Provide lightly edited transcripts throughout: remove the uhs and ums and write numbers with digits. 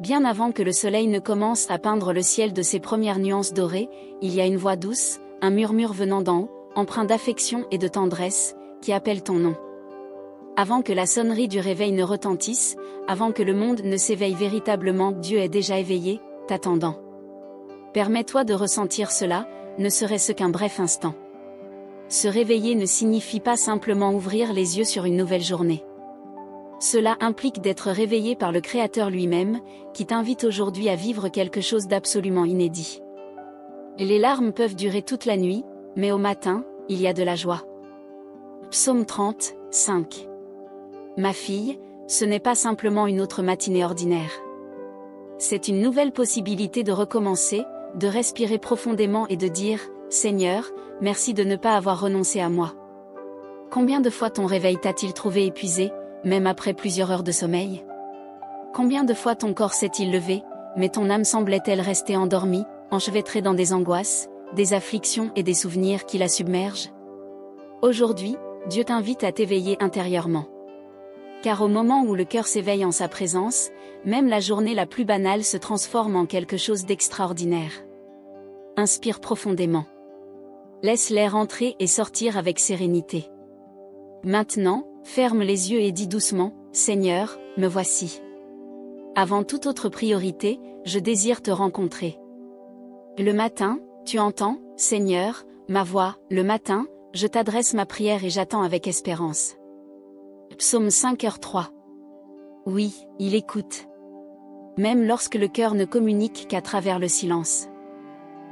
Bien avant que le soleil ne commence à peindre le ciel de ses premières nuances dorées, il y a une voix douce, un murmure venant d'en haut, empreint d'affection et de tendresse, qui appelle ton nom. Avant que la sonnerie du réveil ne retentisse, avant que le monde ne s'éveille véritablement, Dieu est déjà éveillé, t'attendant. Permets-toi de ressentir cela, ne serait-ce qu'un bref instant. Se réveiller ne signifie pas simplement ouvrir les yeux sur une nouvelle journée. Cela implique d'être réveillé par le Créateur lui-même, qui t'invite aujourd'hui à vivre quelque chose d'absolument inédit. Les larmes peuvent durer toute la nuit, mais au matin, il y a de la joie. Psaume 30, 5. Ma fille, ce n'est pas simplement une autre matinée ordinaire. C'est une nouvelle possibilité de recommencer, de respirer profondément et de dire « Seigneur, merci de ne pas avoir renoncé à moi ». Combien de fois ton réveil t'a-t-il trouvé épuisé, même après plusieurs heures de sommeil? Combien de fois ton corps s'est-il levé, mais ton âme semblait-elle rester endormie, enchevêtrée dans des angoisses, des afflictions et des souvenirs qui la submergent? Aujourd'hui, Dieu t'invite à t'éveiller intérieurement. Car au moment où le cœur s'éveille en sa présence, même la journée la plus banale se transforme en quelque chose d'extraordinaire. Inspire profondément. Laisse l'air entrer et sortir avec sérénité. Maintenant, ferme les yeux et dis doucement, « Seigneur, me voici. Avant toute autre priorité, je désire te rencontrer. » Le matin, tu entends, Seigneur, ma voix, le matin, je t'adresse ma prière et j'attends avec espérance. Psaume 5h3. Oui, il écoute. Même lorsque le cœur ne communique qu'à travers le silence.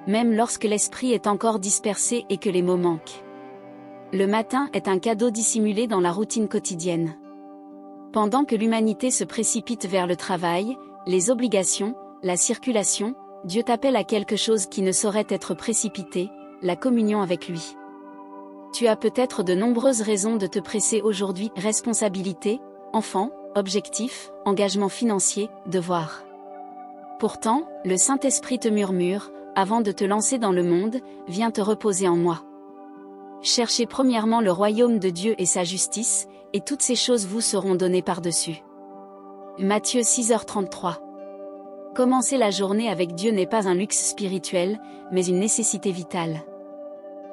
Même lorsque l'esprit est encore dispersé et que les mots manquent. Le matin est un cadeau dissimulé dans la routine quotidienne. Pendant que l'humanité se précipite vers le travail, les obligations, la circulation, Dieu t'appelle à quelque chose qui ne saurait être précipité, la communion avec lui. Tu as peut-être de nombreuses raisons de te presser aujourd'hui, responsabilité, enfant, objectif, engagement financier, devoir. Pourtant, le Saint-Esprit te murmure, avant de te lancer dans le monde, viens te reposer en moi. Cherchez premièrement le royaume de Dieu et sa justice, et toutes ces choses vous seront données par-dessus. Matthieu 6h33. Commencer la journée avec Dieu n'est pas un luxe spirituel, mais une nécessité vitale.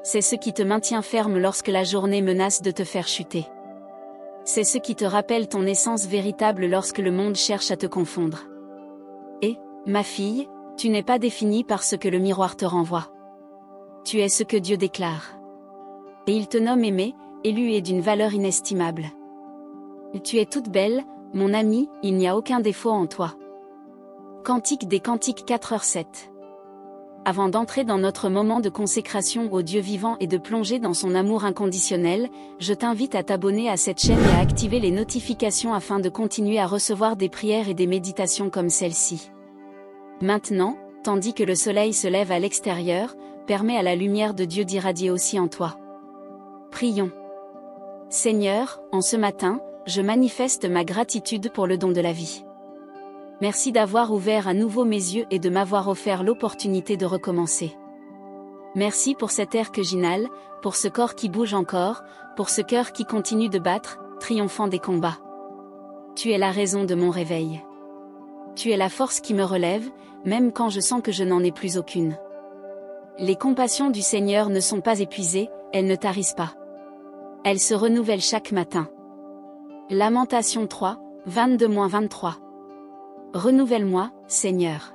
C'est ce qui te maintient ferme lorsque la journée menace de te faire chuter. C'est ce qui te rappelle ton essence véritable lorsque le monde cherche à te confondre. Et, ma fille, tu n'es pas définie par ce que le miroir te renvoie. Tu es ce que Dieu déclare. Et il te nomme aimé, élu et d'une valeur inestimable. Tu es toute belle, mon amie, il n'y a aucun défaut en toi. Cantique des Cantiques 4h7. Avant d'entrer dans notre moment de consécration au Dieu vivant et de plonger dans son amour inconditionnel, je t'invite à t'abonner à cette chaîne et à activer les notifications afin de continuer à recevoir des prières et des méditations comme celle-ci. Maintenant, tandis que le soleil se lève à l'extérieur, permets à la lumière de Dieu d'irradier aussi en toi. Prions. Seigneur, en ce matin, je manifeste ma gratitude pour le don de la vie. Merci d'avoir ouvert à nouveau mes yeux et de m'avoir offert l'opportunité de recommencer. Merci pour cet air que j'inhale, pour ce corps qui bouge encore, pour ce cœur qui continue de battre, triomphant des combats. Tu es la raison de mon réveil. Tu es la force qui me relève, même quand je sens que je n'en ai plus aucune. Les compassions du Seigneur ne sont pas épuisées, elles ne tarissent pas. Elles se renouvellent chaque matin. Lamentation 3, 22-23. Renouvelle-moi, Seigneur.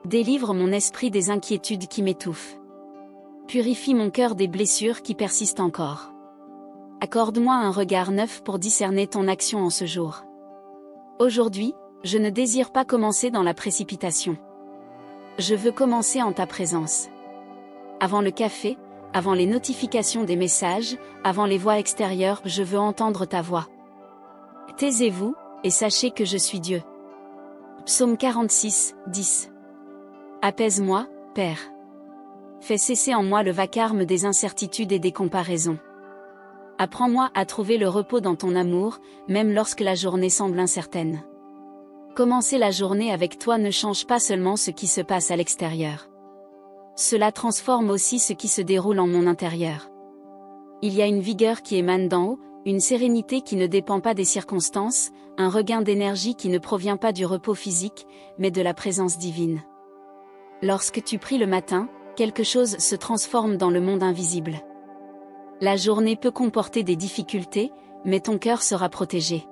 Délivre mon esprit des inquiétudes qui m'étouffent. Purifie mon cœur des blessures qui persistent encore. Accorde-moi un regard neuf pour discerner ton action en ce jour. Aujourd'hui, je ne désire pas commencer dans la précipitation. Je veux commencer en ta présence. Avant le café, avant les notifications des messages, avant les voix extérieures, je veux entendre ta voix. Taisez-vous, et sachez que je suis Dieu. Psaume 46, 10. Apaise-moi, Père. Fais cesser en moi le vacarme des incertitudes et des comparaisons. Apprends-moi à trouver le repos dans ton amour, même lorsque la journée semble incertaine. Commencer la journée avec toi ne change pas seulement ce qui se passe à l'extérieur. Cela transforme aussi ce qui se déroule en mon intérieur. Il y a une vigueur qui émane d'en haut, une sérénité qui ne dépend pas des circonstances, un regain d'énergie qui ne provient pas du repos physique, mais de la présence divine. Lorsque tu pries le matin, quelque chose se transforme dans le monde invisible. La journée peut comporter des difficultés, mais ton cœur sera protégé.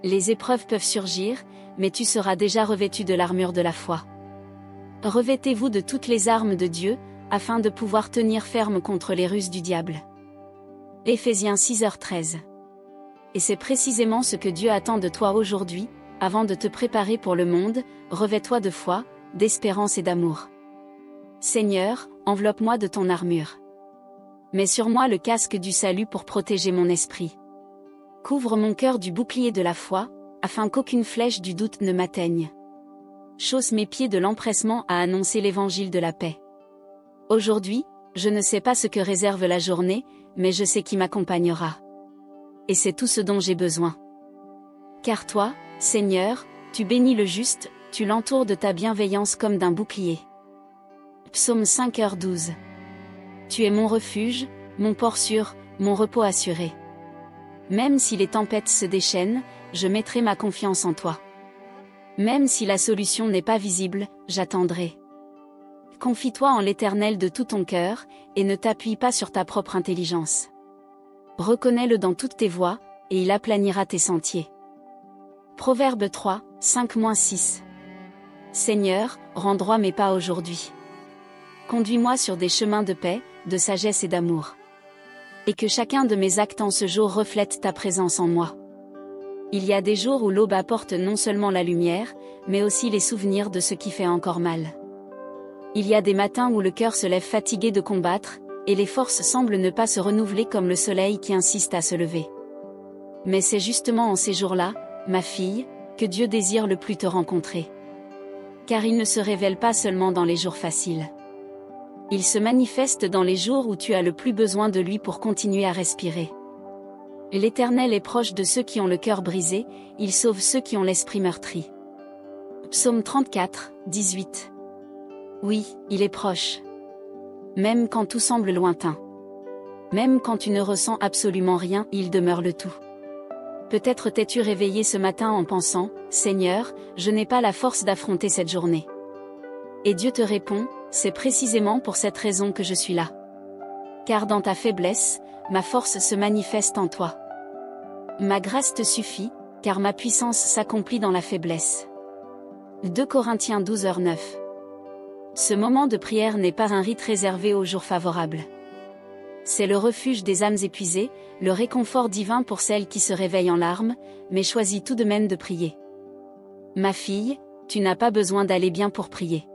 Les épreuves peuvent surgir, mais tu seras déjà revêtu de l'armure de la foi. Revêtez-vous de toutes les armes de Dieu, afin de pouvoir tenir ferme contre les ruses du diable. Éphésiens 6h13. Et c'est précisément ce que Dieu attend de toi aujourd'hui, avant de te préparer pour le monde, revêt-toi de foi, d'espérance et d'amour. Seigneur, enveloppe-moi de ton armure. Mets sur moi le casque du salut pour protéger mon esprit. Couvre mon cœur du bouclier de la foi, afin qu'aucune flèche du doute ne m'atteigne. Chausse mes pieds de l'empressement à annoncer l'évangile de la paix. Aujourd'hui, je ne sais pas ce que réserve la journée, mais je sais qui m'accompagnera. Et c'est tout ce dont j'ai besoin. Car toi, Seigneur, tu bénis le juste, tu l'entoures de ta bienveillance comme d'un bouclier. Psaume 5h12. Tu es mon refuge, mon port sûr, mon repos assuré. Même si les tempêtes se déchaînent, je mettrai ma confiance en toi. Même si la solution n'est pas visible, j'attendrai. Confie-toi en l'Éternel de tout ton cœur, et ne t'appuie pas sur ta propre intelligence. Reconnais-le dans toutes tes voies, et il aplanira tes sentiers. Proverbe 3, 5-6. Seigneur, rends droit mes pas aujourd'hui. Conduis-moi sur des chemins de paix, de sagesse et d'amour. Et que chacun de mes actes en ce jour reflète ta présence en moi. Il y a des jours où l'aube apporte non seulement la lumière, mais aussi les souvenirs de ce qui fait encore mal. Il y a des matins où le cœur se lève fatigué de combattre, et les forces semblent ne pas se renouveler comme le soleil qui insiste à se lever. Mais c'est justement en ces jours-là, ma fille, que Dieu désire le plus te rencontrer. Car il ne se révèle pas seulement dans les jours faciles. Il se manifeste dans les jours où tu as le plus besoin de lui pour continuer à respirer. L'Éternel est proche de ceux qui ont le cœur brisé, il sauve ceux qui ont l'esprit meurtri. Psaume 34, 18. Oui, il est proche. Même quand tout semble lointain. Même quand tu ne ressens absolument rien, il demeure le tout. Peut-être t'es-tu réveillé ce matin en pensant, Seigneur, je n'ai pas la force d'affronter cette journée. Et Dieu te répond, c'est précisément pour cette raison que je suis là. Car dans ta faiblesse, ma force se manifeste en toi. Ma grâce te suffit, car ma puissance s'accomplit dans la faiblesse. 2 Corinthiens 12h9. Ce moment de prière n'est pas un rite réservé aux jours favorables. C'est le refuge des âmes épuisées, le réconfort divin pour celles qui se réveillent en larmes, mais choisis tout de même de prier. Ma fille, tu n'as pas besoin d'aller bien pour prier.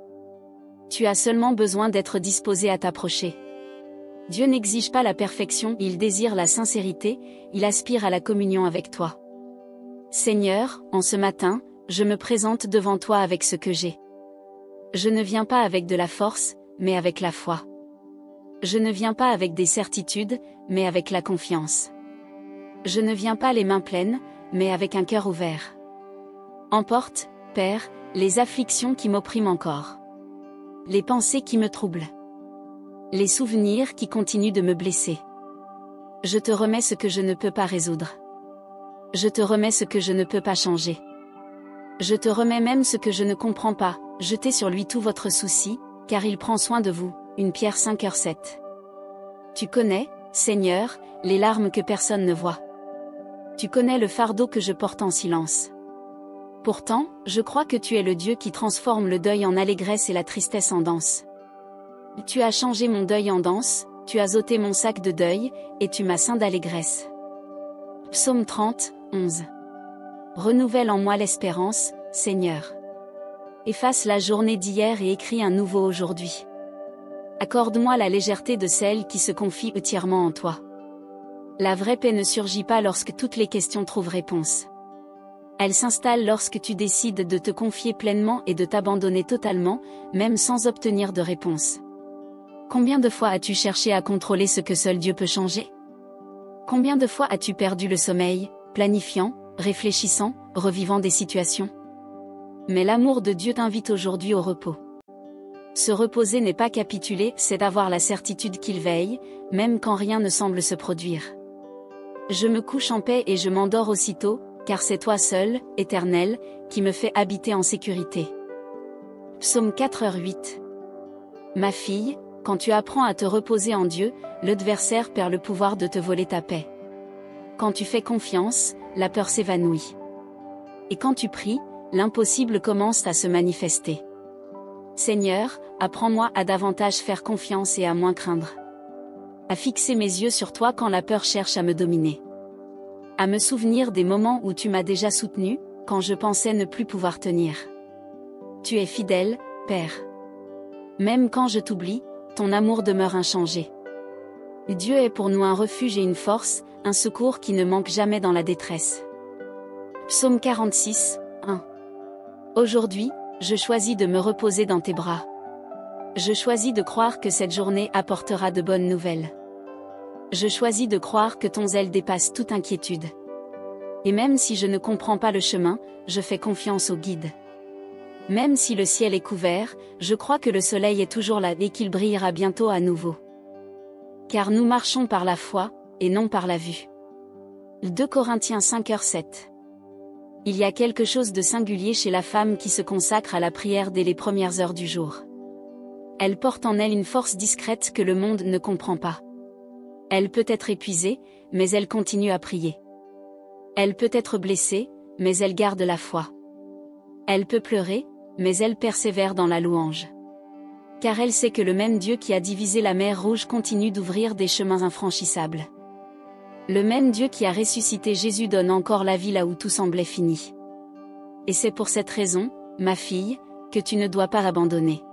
Tu as seulement besoin d'être disposé à t'approcher. Dieu n'exige pas la perfection, il désire la sincérité, il aspire à la communion avec toi. Seigneur, en ce matin, je me présente devant toi avec ce que j'ai. Je ne viens pas avec de la force, mais avec la foi. Je ne viens pas avec des certitudes, mais avec la confiance. Je ne viens pas les mains pleines, mais avec un cœur ouvert. Emporte, Père, les afflictions qui m'oppriment encore. Les pensées qui me troublent. Les souvenirs qui continuent de me blesser. Je te remets ce que je ne peux pas résoudre. Je te remets ce que je ne peux pas changer. Je te remets même ce que je ne comprends pas, jetez sur lui tout votre souci, car il prend soin de vous. 1 Pierre 5h7. Tu connais, Seigneur, les larmes que personne ne voit. Tu connais le fardeau que je porte en silence. Pourtant, je crois que tu es le Dieu qui transforme le deuil en allégresse et la tristesse en danse. Tu as changé mon deuil en danse, tu as ôté mon sac de deuil, et tu m'as ceint d'allégresse. Psaume 30, 11. Renouvelle en moi l'espérance, Seigneur. Efface la journée d'hier et écris un nouveau aujourd'hui. Accorde-moi la légèreté de celle qui se confie entièrement en toi. La vraie paix ne surgit pas lorsque toutes les questions trouvent réponse. Elle s'installe lorsque tu décides de te confier pleinement et de t'abandonner totalement, même sans obtenir de réponse. Combien de fois as-tu cherché à contrôler ce que seul Dieu peut changer? Combien de fois as-tu perdu le sommeil, planifiant, réfléchissant, revivant des situations? Mais l'amour de Dieu t'invite aujourd'hui au repos. Se reposer n'est pas capituler, c'est avoir la certitude qu'il veille, même quand rien ne semble se produire. Je me couche en paix et je m'endors aussitôt, car c'est toi seul, Éternel, qui me fais habiter en sécurité. Psaume 4h8. Ma fille, quand tu apprends à te reposer en Dieu, l'adversaire perd le pouvoir de te voler ta paix. Quand tu fais confiance, la peur s'évanouit. Et quand tu pries, l'impossible commence à se manifester. Seigneur, apprends-moi à davantage faire confiance et à moins craindre. À fixer mes yeux sur toi quand la peur cherche à me dominer. À me souvenir des moments où tu m'as déjà soutenu, quand je pensais ne plus pouvoir tenir. Tu es fidèle, Père. Même quand je t'oublie, ton amour demeure inchangé. Dieu est pour nous un refuge et une force, un secours qui ne manque jamais dans la détresse. Psaume 46, 1. Aujourd'hui, je choisis de me reposer dans tes bras. Je choisis de croire que cette journée apportera de bonnes nouvelles. Je choisis de croire que ton zèle dépasse toute inquiétude. Et même si je ne comprends pas le chemin, je fais confiance au guide. Même si le ciel est couvert, je crois que le soleil est toujours là et qu'il brillera bientôt à nouveau. Car nous marchons par la foi, et non par la vue. 2 Corinthiens 5h7. Il y a quelque chose de singulier chez la femme qui se consacre à la prière dès les premières heures du jour. Elle porte en elle une force discrète que le monde ne comprend pas. Elle peut être épuisée, mais elle continue à prier. Elle peut être blessée, mais elle garde la foi. Elle peut pleurer, mais elle persévère dans la louange. Car elle sait que le même Dieu qui a divisé la mer Rouge continue d'ouvrir des chemins infranchissables. Le même Dieu qui a ressuscité Jésus donne encore la vie là où tout semblait fini. Et c'est pour cette raison, ma fille, que tu ne dois pas abandonner.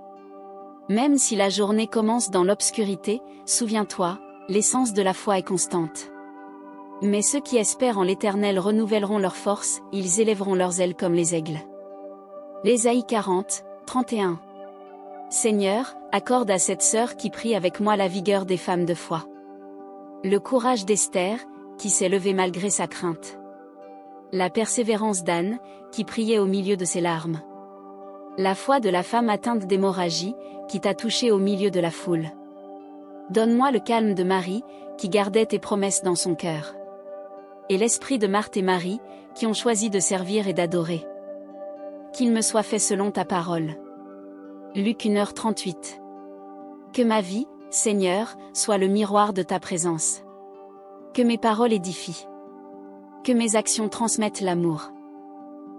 Même si la journée commence dans l'obscurité, souviens-toi, l'essence de la foi est constante. Mais ceux qui espèrent en l'Éternel renouvelleront leurs forces, ils élèveront leurs ailes comme les aigles. Ésaïe 40, 31. Seigneur, accorde à cette sœur qui prie avec moi la vigueur des femmes de foi. Le courage d'Esther, qui s'est levée malgré sa crainte. La persévérance d'Anne, qui priait au milieu de ses larmes. La foi de la femme atteinte d'hémorragie, qui t'a touché au milieu de la foule. Donne-moi le calme de Marie, qui gardait tes promesses dans son cœur. Et l'esprit de Marthe et Marie, qui ont choisi de servir et d'adorer. Qu'il me soit fait selon ta parole. Luc 1h38. Que ma vie, Seigneur, soit le miroir de ta présence. Que mes paroles édifient. Que mes actions transmettent l'amour.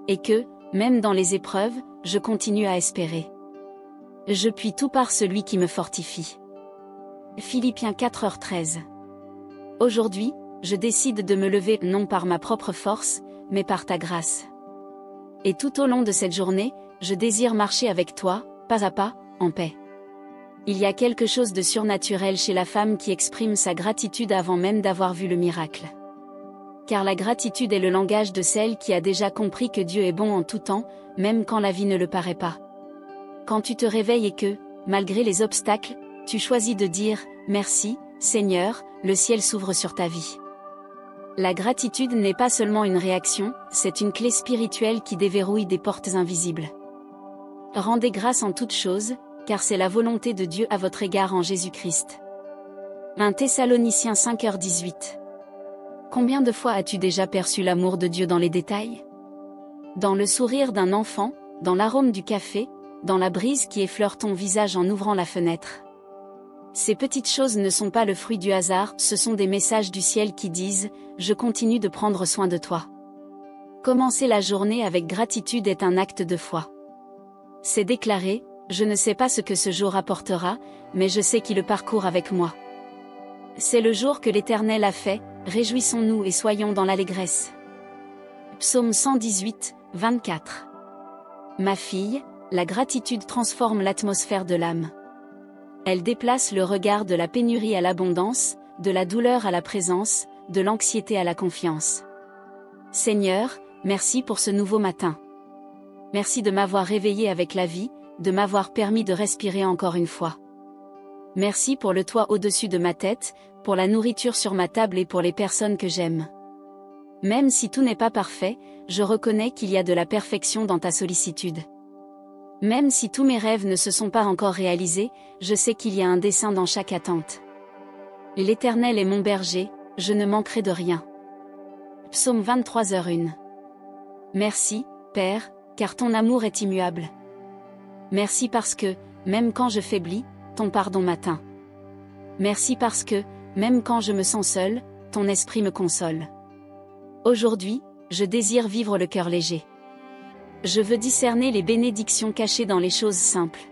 Et que, même dans les épreuves, je continue à espérer. Je puis tout par celui qui me fortifie. Philippiens 4h13. Aujourd'hui, je décide de me lever non par ma propre force, mais par ta grâce. Et tout au long de cette journée, je désire marcher avec toi, pas à pas, en paix. Il y a quelque chose de surnaturel chez la femme qui exprime sa gratitude avant même d'avoir vu le miracle. Car la gratitude est le langage de celle qui a déjà compris que Dieu est bon en tout temps, même quand la vie ne le paraît pas. Quand tu te réveilles et que, malgré les obstacles, tu choisis de dire « Merci, Seigneur », le ciel s'ouvre sur ta vie. La gratitude n'est pas seulement une réaction, c'est une clé spirituelle qui déverrouille des portes invisibles. Rendez grâce en toutes choses, car c'est la volonté de Dieu à votre égard en Jésus-Christ. 1 Thessaloniciens 5h18. Combien de fois as-tu déjà perçu l'amour de Dieu dans les détails? Dans le sourire d'un enfant, dans l'arôme du café, dans la brise qui effleure ton visage en ouvrant la fenêtre. Ces petites choses ne sont pas le fruit du hasard, ce sont des messages du ciel qui disent « Je continue de prendre soin de toi ». Commencer la journée avec gratitude est un acte de foi. C'est déclarer « Je ne sais pas ce que ce jour apportera, mais je sais qu'il le parcourt avec moi ». C'est le jour que l'Éternel a fait, réjouissons-nous et soyons dans l'allégresse. Psaume 118, 24. Ma fille, la gratitude transforme l'atmosphère de l'âme. Elle déplace le regard de la pénurie à l'abondance, de la douleur à la présence, de l'anxiété à la confiance. Seigneur, merci pour ce nouveau matin. Merci de m'avoir réveillé avec la vie, de m'avoir permis de respirer encore une fois. Merci pour le toit au-dessus de ma tête, pour la nourriture sur ma table et pour les personnes que j'aime. Même si tout n'est pas parfait, je reconnais qu'il y a de la perfection dans ta sollicitude. Même si tous mes rêves ne se sont pas encore réalisés, je sais qu'il y a un dessein dans chaque attente. L'Éternel est mon berger, je ne manquerai de rien. Psaume 23h01. Merci, Père, car ton amour est immuable. Merci parce que, même quand je faiblis, ton pardon m'atteint. Merci parce que, même quand je me sens seul, ton esprit me console. Aujourd'hui, je désire vivre le cœur léger. Je veux discerner les bénédictions cachées dans les choses simples.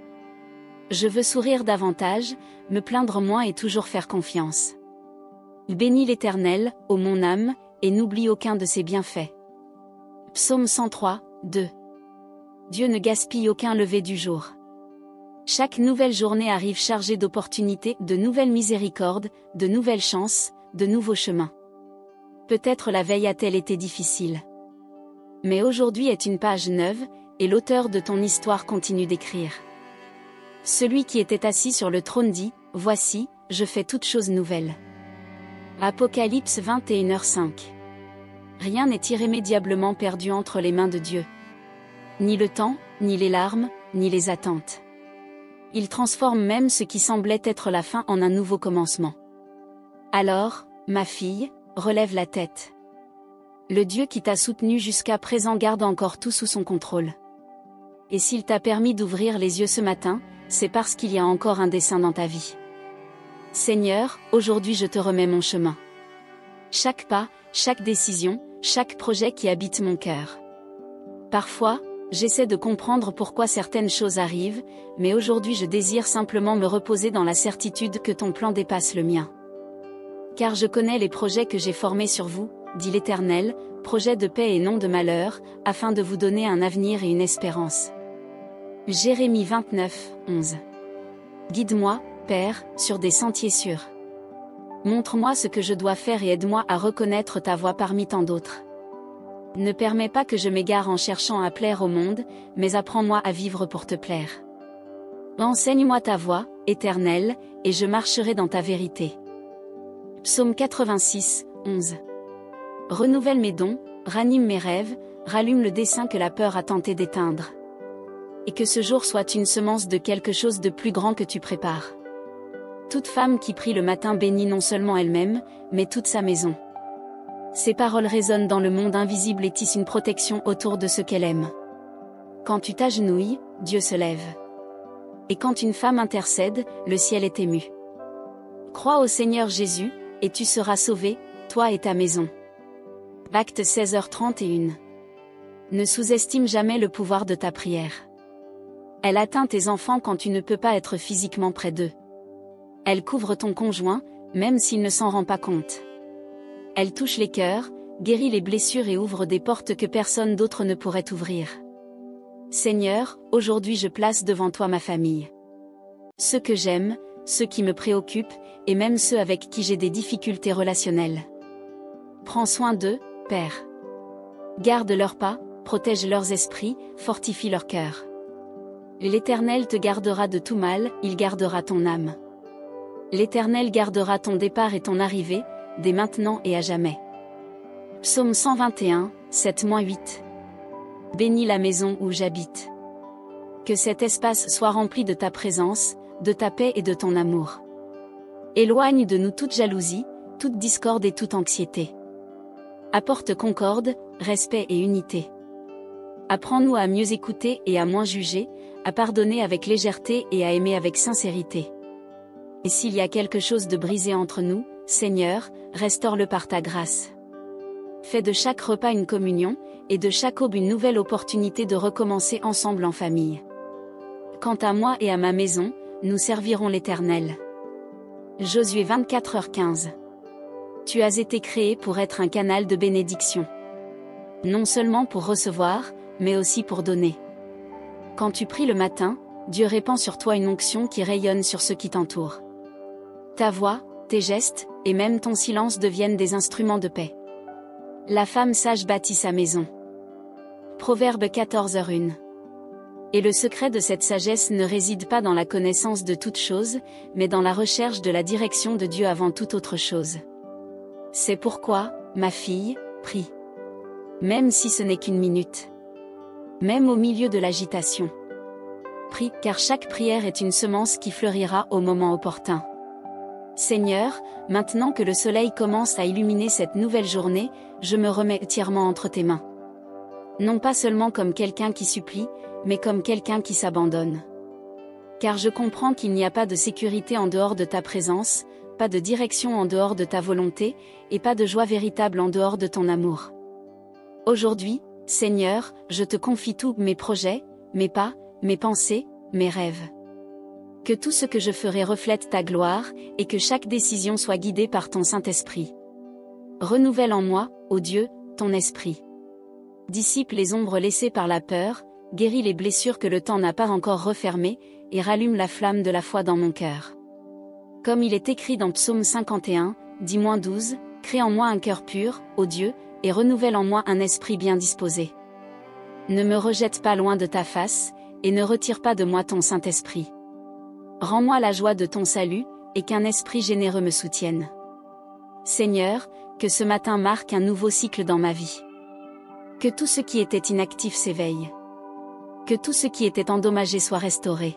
Je veux sourire davantage, me plaindre moins et toujours faire confiance. Bénis l'Éternel, ô mon âme, et n'oublie aucun de ses bienfaits. Psaume 103, 2. Dieu ne gaspille aucun lever du jour. Chaque nouvelle journée arrive chargée d'opportunités, de nouvelles miséricordes, de nouvelles chances, de nouveaux chemins. Peut-être la veille a-t-elle été difficile. Mais aujourd'hui est une page neuve, et l'auteur de ton histoire continue d'écrire. Celui qui était assis sur le trône dit, « Voici, je fais toutes choses nouvelles. » Apocalypse 21h05. Rien n'est irrémédiablement perdu entre les mains de Dieu. Ni le temps, ni les larmes, ni les attentes. Il transforme même ce qui semblait être la fin en un nouveau commencement. Alors, ma fille, relève la tête. Le Dieu qui t'a soutenu jusqu'à présent garde encore tout sous son contrôle. Et s'il t'a permis d'ouvrir les yeux ce matin, c'est parce qu'il y a encore un dessein dans ta vie. Seigneur, aujourd'hui je te remets mon chemin. Chaque pas, chaque décision, chaque projet qui habite mon cœur. Parfois, j'essaie de comprendre pourquoi certaines choses arrivent, mais aujourd'hui je désire simplement me reposer dans la certitude que ton plan dépasse le mien. Car je connais les projets que j'ai formés sur vous, dit l'Éternel, projets de paix et non de malheur, afin de vous donner un avenir et une espérance. Jérémie 29, 11. Guide-moi, Père, sur des sentiers sûrs. Montre-moi ce que je dois faire et aide-moi à reconnaître ta voix parmi tant d'autres. Ne permets pas que je m'égare en cherchant à plaire au monde, mais apprends-moi à vivre pour te plaire. Enseigne-moi ta voie, Éternel, et je marcherai dans ta vérité. Psaume 86, 11. Renouvelle mes dons, ranime mes rêves, rallume le dessein que la peur a tenté d'éteindre. Et que ce jour soit une semence de quelque chose de plus grand que tu prépares. Toute femme qui prie le matin bénit non seulement elle-même, mais toute sa maison. Ces paroles résonnent dans le monde invisible et tissent une protection autour de ce qu'elle aime. Quand tu t'agenouilles, Dieu se lève. Et quand une femme intercède, le ciel est ému. Crois au Seigneur Jésus, et tu seras sauvé, toi et ta maison. Acte 16h31. Ne sous-estime jamais le pouvoir de ta prière. Elle atteint tes enfants quand tu ne peux pas être physiquement près d'eux. Elle couvre ton conjoint, même s'il ne s'en rend pas compte. Elle touche les cœurs, guérit les blessures et ouvre des portes que personne d'autre ne pourrait ouvrir. Seigneur, aujourd'hui je place devant toi ma famille. Ceux que j'aime, ceux qui me préoccupent, et même ceux avec qui j'ai des difficultés relationnelles. Prends soin d'eux, Père. Garde leurs pas, protège leurs esprits, fortifie leur cœur. L'Éternel te gardera de tout mal, il gardera ton âme. L'Éternel gardera ton départ et ton arrivée, dès maintenant et à jamais. Psaume 121, 7-8. Bénis la maison où j'habite. Que cet espace soit rempli de ta présence, de ta paix et de ton amour. Éloigne de nous toute jalousie, toute discorde et toute anxiété. Apporte concorde, respect et unité. Apprends-nous à mieux écouter et à moins juger, à pardonner avec légèreté et à aimer avec sincérité. Et s'il y a quelque chose de brisé entre nous, Seigneur, restaure-le par ta grâce. Fais de chaque repas une communion, et de chaque aube une nouvelle opportunité de recommencer ensemble en famille. Quant à moi et à ma maison, nous servirons l'Éternel. Josué 24h15. Tu as été créé pour être un canal de bénédiction. Non seulement pour recevoir, mais aussi pour donner. Quand tu pries le matin, Dieu répand sur toi une onction qui rayonne sur ceux qui t'entourent. Ta voix, tes gestes, et même ton silence deviennent des instruments de paix. La femme sage bâtit sa maison. Proverbe 14h01. Et le secret de cette sagesse ne réside pas dans la connaissance de toute chose, mais dans la recherche de la direction de Dieu avant toute autre chose. C'est pourquoi, ma fille, prie. Même si ce n'est qu'une minute. Même au milieu de l'agitation. Prie, car chaque prière est une semence qui fleurira au moment opportun. Seigneur, maintenant que le soleil commence à illuminer cette nouvelle journée, je me remets entièrement entre tes mains. Non pas seulement comme quelqu'un qui supplie, mais comme quelqu'un qui s'abandonne. Car je comprends qu'il n'y a pas de sécurité en dehors de ta présence, pas de direction en dehors de ta volonté, et pas de joie véritable en dehors de ton amour. Aujourd'hui, Seigneur, je te confie tous mes projets, mes pas, mes pensées, mes rêves. Que tout ce que je ferai reflète ta gloire, et que chaque décision soit guidée par ton Saint-Esprit. Renouvelle en moi, ô Dieu, ton esprit. Dissipe les ombres laissées par la peur, guéris les blessures que le temps n'a pas encore refermées, et rallume la flamme de la foi dans mon cœur. Comme il est écrit dans Psaume 51, 10-12, crée en moi un cœur pur, ô Dieu, et renouvelle en moi un esprit bien disposé. Ne me rejette pas loin de ta face, et ne retire pas de moi ton Saint-Esprit. Rends-moi la joie de ton salut, et qu'un esprit généreux me soutienne. Seigneur, que ce matin marque un nouveau cycle dans ma vie. Que tout ce qui était inactif s'éveille. Que tout ce qui était endommagé soit restauré.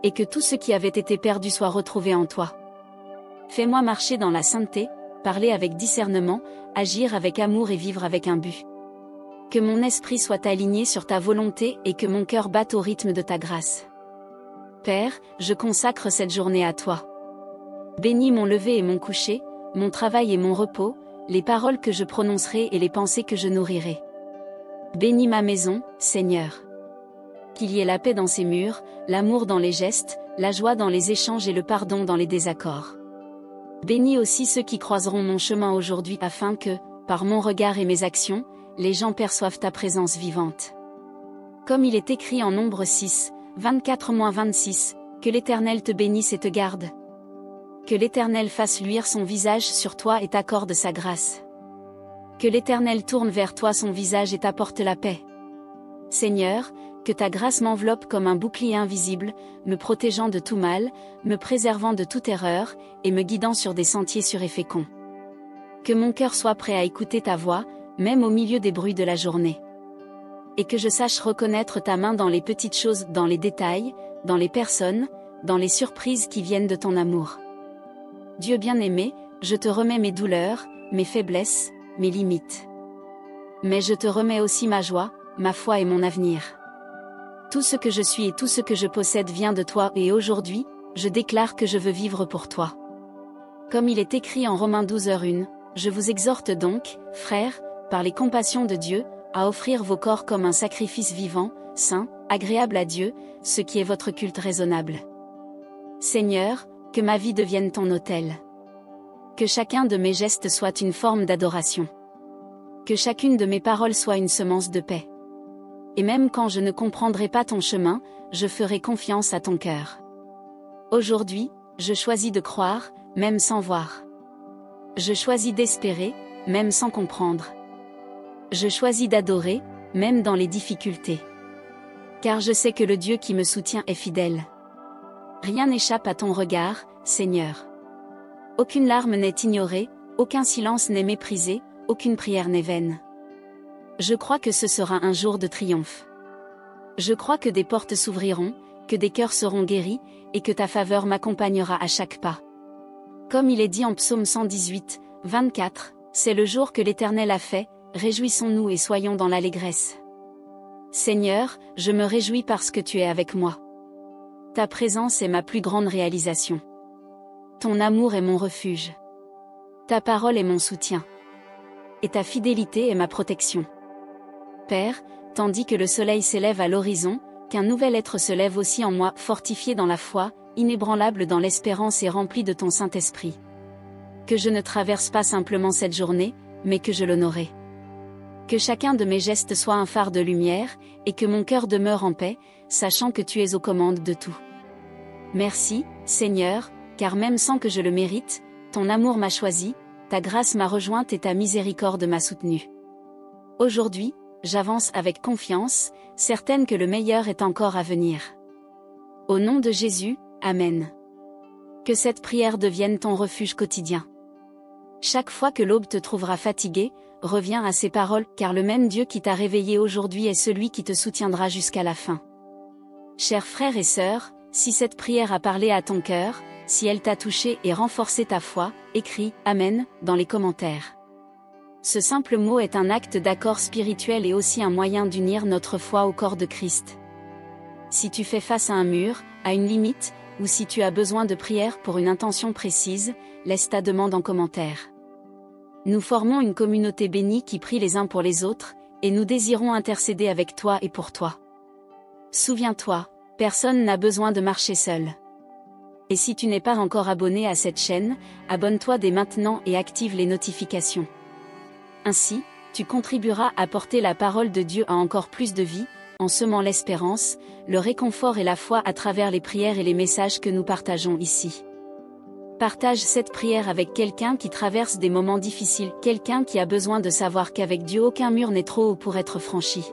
Et que tout ce qui avait été perdu soit retrouvé en toi. Fais-moi marcher dans la sainteté, parler avec discernement, agir avec amour et vivre avec un but. Que mon esprit soit aligné sur ta volonté et que mon cœur batte au rythme de ta grâce. Père, je consacre cette journée à toi. Bénis mon lever et mon coucher, mon travail et mon repos, les paroles que je prononcerai et les pensées que je nourrirai. Bénis ma maison, Seigneur. Qu'il y ait la paix dans ses murs, l'amour dans les gestes, la joie dans les échanges et le pardon dans les désaccords. Bénis aussi ceux qui croiseront mon chemin aujourd'hui afin que, par mon regard et mes actions, les gens perçoivent ta présence vivante. Comme il est écrit en Nombre 6, 24-26, que l'Éternel te bénisse et te garde. Que l'Éternel fasse luire son visage sur toi et t'accorde sa grâce. Que l'Éternel tourne vers toi son visage et t'apporte la paix. Seigneur, que ta grâce m'enveloppe comme un bouclier invisible, me protégeant de tout mal, me préservant de toute erreur, et me guidant sur des sentiers sûrs et féconds. Que mon cœur soit prêt à écouter ta voix, même au milieu des bruits de la journée. Et que je sache reconnaître ta main dans les petites choses, dans les détails, dans les personnes, dans les surprises qui viennent de ton amour. Dieu bien-aimé, je te remets mes douleurs, mes faiblesses, mes limites. Mais je te remets aussi ma joie, ma foi et mon avenir. Tout ce que je suis et tout ce que je possède vient de toi et aujourd'hui, je déclare que je veux vivre pour toi. Comme il est écrit en Romains 12h1, je vous exhorte donc, frères, par les compassions de Dieu, à offrir vos corps comme un sacrifice vivant, saint, agréable à Dieu, ce qui est votre culte raisonnable. Seigneur, que ma vie devienne ton autel. Que chacun de mes gestes soit une forme d'adoration. Que chacune de mes paroles soit une semence de paix. Et même quand je ne comprendrai pas ton chemin, je ferai confiance à ton cœur. Aujourd'hui, je choisis de croire, même sans voir. Je choisis d'espérer, même sans comprendre. Je choisis d'adorer, même dans les difficultés. Car je sais que le Dieu qui me soutient est fidèle. Rien n'échappe à ton regard, Seigneur. Aucune larme n'est ignorée, aucun silence n'est méprisé, aucune prière n'est vaine. Je crois que ce sera un jour de triomphe. Je crois que des portes s'ouvriront, que des cœurs seront guéris, et que ta faveur m'accompagnera à chaque pas. Comme il est dit en Psaume 118, 24, c'est le jour que l'Éternel a fait, réjouissons-nous et soyons dans l'allégresse. Seigneur, je me réjouis parce que tu es avec moi. Ta présence est ma plus grande réalisation. Ton amour est mon refuge. Ta parole est mon soutien. Et ta fidélité est ma protection. Père, tandis que le soleil s'élève à l'horizon, qu'un nouvel être se lève aussi en moi, fortifié dans la foi, inébranlable dans l'espérance et rempli de ton Saint-Esprit. Que je ne traverse pas simplement cette journée, mais que je l'honorerai. Que chacun de mes gestes soit un phare de lumière, et que mon cœur demeure en paix, sachant que tu es aux commandes de tout. Merci, Seigneur, car même sans que je le mérite, ton amour m'a choisi, ta grâce m'a rejointe et ta miséricorde m'a soutenue. Aujourd'hui, j'avance avec confiance, certaine que le meilleur est encore à venir. Au nom de Jésus, Amen. Que cette prière devienne ton refuge quotidien. Chaque fois que l'aube te trouvera fatigué, reviens à ces paroles, car le même Dieu qui t'a réveillé aujourd'hui est celui qui te soutiendra jusqu'à la fin. Chers frères et sœurs, si cette prière a parlé à ton cœur, Si elle t'a touché et renforcé ta foi, écris « Amen » dans les commentaires. Ce simple mot est un acte d'accord spirituel et aussi un moyen d'unir notre foi au corps de Christ. Si tu fais face à un mur, à une limite, ou si tu as besoin de prière pour une intention précise, laisse ta demande en commentaire. Nous formons une communauté bénie qui prie les uns pour les autres, et nous désirons intercéder avec toi et pour toi. Souviens-toi, personne n'a besoin de marcher seul. Et si tu n'es pas encore abonné à cette chaîne, abonne-toi dès maintenant et active les notifications. Ainsi, tu contribueras à porter la parole de Dieu à encore plus de vie, en semant l'espérance, le réconfort et la foi à travers les prières et les messages que nous partageons ici. Partage cette prière avec quelqu'un qui traverse des moments difficiles, quelqu'un qui a besoin de savoir qu'avec Dieu aucun mur n'est trop haut pour être franchi.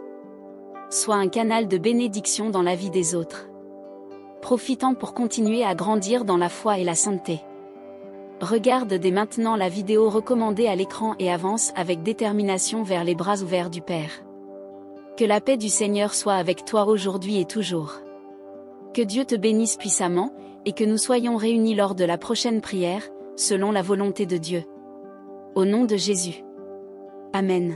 Sois un canal de bénédiction dans la vie des autres. Profitant pour continuer à grandir dans la foi et la sainteté. Regarde dès maintenant la vidéo recommandée à l'écran et avance avec détermination vers les bras ouverts du Père. Que la paix du Seigneur soit avec toi aujourd'hui et toujours. Que Dieu te bénisse puissamment, et que nous soyons réunis lors de la prochaine prière, selon la volonté de Dieu. Au nom de Jésus. Amen.